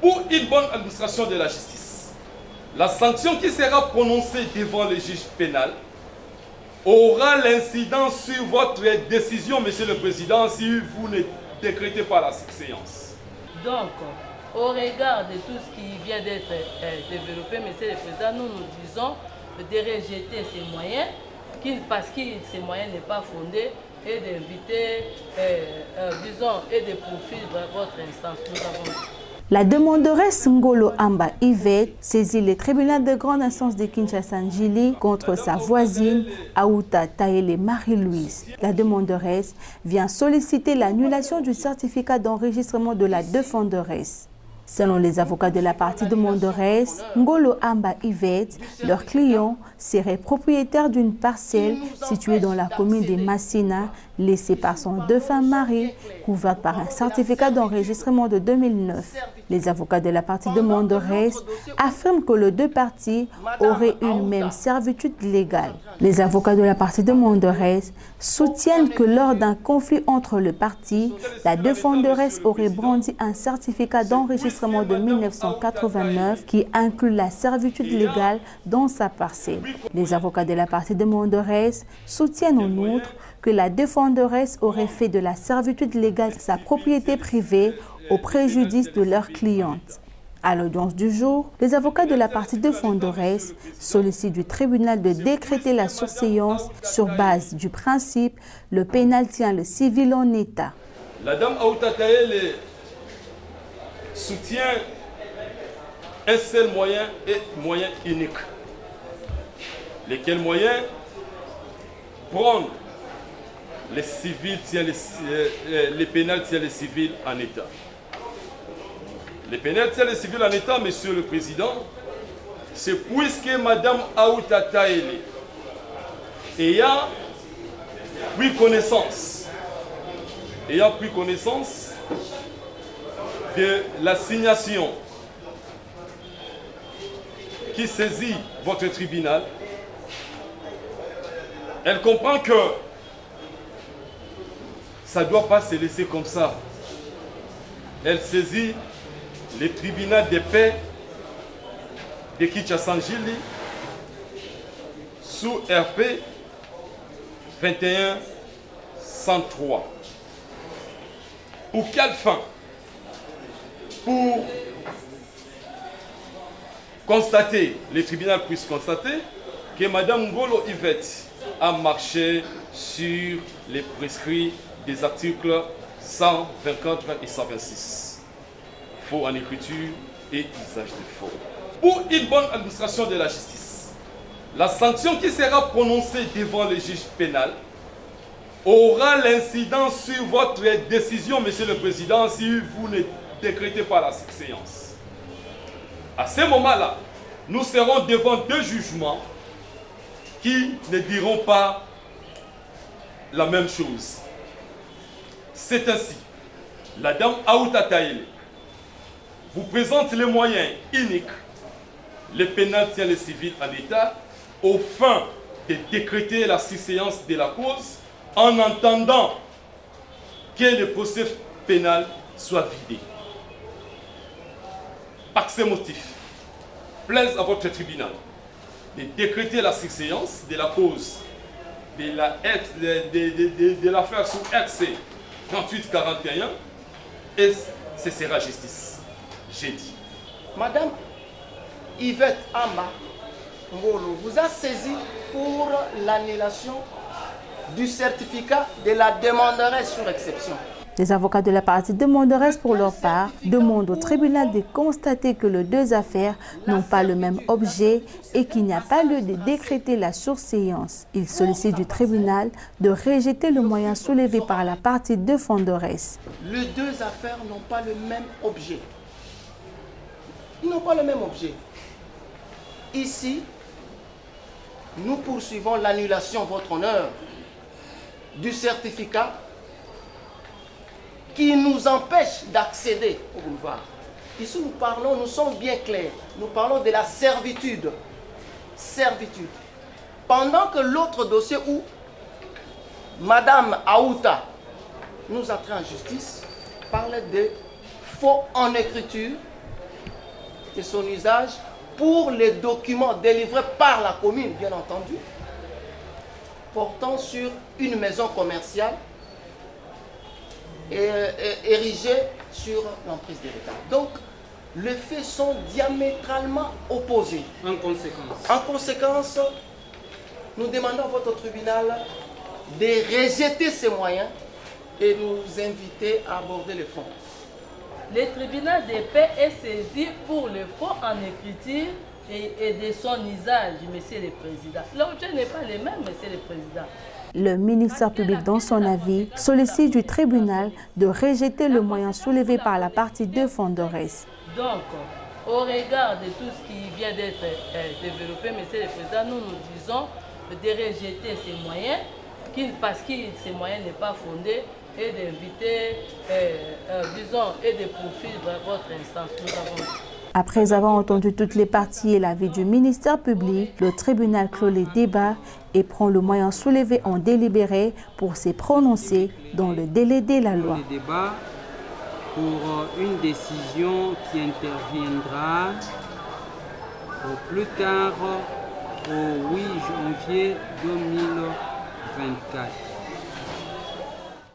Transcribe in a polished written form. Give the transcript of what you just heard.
Pour une bonne administration de la justice, la sanction qui sera prononcée devant le juge pénal aura l'incidence sur votre décision, Monsieur le Président, si vous ne décrétez pas la séance. Donc, au regard de tout ce qui vient d'être développé, Monsieur le Président, nous disons de rejeter ces moyens, parce que ces moyens n'est pas fondé, et d'inviter, et de poursuivre votre instance. Nous avons... La demanderesse Ngolo Amba Yvette saisit le tribunal de grande instance de Kinshasa-Njili contre sa voisine Aouta Taele Marie-Louise. La demanderesse vient solliciter l'annulation du certificat d'enregistrement de la défenderesse. Selon les avocats de la partie demanderesse, Ngolo Amba Yvette, leur client, serait propriétaire d'une parcelle située dans la commune de Massina, laissée par son défunt mari, couverte par un certificat d'enregistrement de 2009. Les avocats de la partie demanderesse affirment que les deux parties auraient une même servitude légale. Les avocats de la partie demanderesse soutiennent que lors d'un conflit entre les parties, la défenderesse aurait brandi un certificat d'enregistrement de 1989 qui inclut la servitude légale dans sa parcelle. Les avocats de la partie demanderesse soutiennent en outre que la défenderesse aurait fait de la servitude légale sa propriété privée au préjudice de leur cliente. À l'audience du jour, les avocats de la partie défenderesse sollicitent du tribunal de décréter la surséance sur base du principe « le pénal tient le civil en état ». La dame Aouta Taele soutient un seul moyen et moyen unique. Lesquels moyens? Prendre les civils, les pénals tiennent les civils en état. Les pénals tiennent les civils en état, Monsieur le Président, c'est puisque Madame Aouta Taele ayant pris connaissance de l'assignation qui saisit votre tribunal, elle comprend que ça ne doit pas se laisser comme ça. Elle saisit le tribunal de paix de Kinshasa-Njili sous RP 2103. Pour quelle fin? Pour constater, le tribunal puisse constater que Mme Ngolo Yvette a marché sur les prescrits des articles 124 et 126. Faux en écriture et usage de faux. Pour une bonne administration de la justice, la sanction qui sera prononcée devant le juge pénal aura l'incidence sur votre décision, Monsieur le Président, si vous ne décrétez pas la séance. À ce moment-là, nous serons devant deux jugements qui ne diront pas la même chose. C'est ainsi, la dame Aouta Taele vous présente les moyens uniques, le pénal tient les civils en état, aux fins de décréter la séance de la cause, en entendant que le procès pénal soit vidé. Par ces motifs, plaise à votre tribunal de décréter la séance de la cause de l'affaire sous RC 3841 et ce sera justice. J'ai dit. Madame Yvette Amba Ngolo vous a saisi pour l'annulation du certificat de la demanderesse sur exception. Les avocats de la partie demanderesse, pour leur part, demandent au tribunal de constater que les deux affaires n'ont pas le même objet et qu'il n'y a pas lieu de décréter la surséance. Ils sollicitent du tribunal de rejeter le moyen soulevé par la partie défenderesse. Les deux affaires n'ont pas le même objet. Ils n'ont pas le même objet. Ici, nous poursuivons l'annulation, votre honneur, du certificat qui nous empêche d'accéder au boulevard. Ici, nous sommes bien clairs. Nous parlons de la servitude. Servitude. Pendant que l'autre dossier où Madame Aouta nous a trait en justice parlait de faux en écriture et son usage pour les documents délivrés par la commune, bien entendu, portant sur une maison commerciale érigée sur l'emprise de l'État. Donc, les faits sont diamétralement opposés. En conséquence, nous demandons à votre tribunal de rejeter ces moyens et nous inviter à aborder le fond. Le tribunal de paix est saisi pour le faux en écriture et de son usage, Monsieur le Président. L'objet n'est pas le même, Monsieur le Président. Le ministère public, dans son avis, sollicite du tribunal de rejeter le moyen soulevé par la partie défenderesse. Donc, au regard de tout ce qui vient d'être développé, Monsieur le Président, nous disons de rejeter ces moyens, parce que ces moyens n'est pas fondé, et d'inviter, disons, et de poursuivre votre instance. Après avoir entendu toutes les parties et l'avis du ministère public, le tribunal clôt les débats et prend le moyen soulevé en délibéré pour se prononcer dans le délai de la loi. Le débat pour une décision qui interviendra au plus tard au 8 janvier 2024.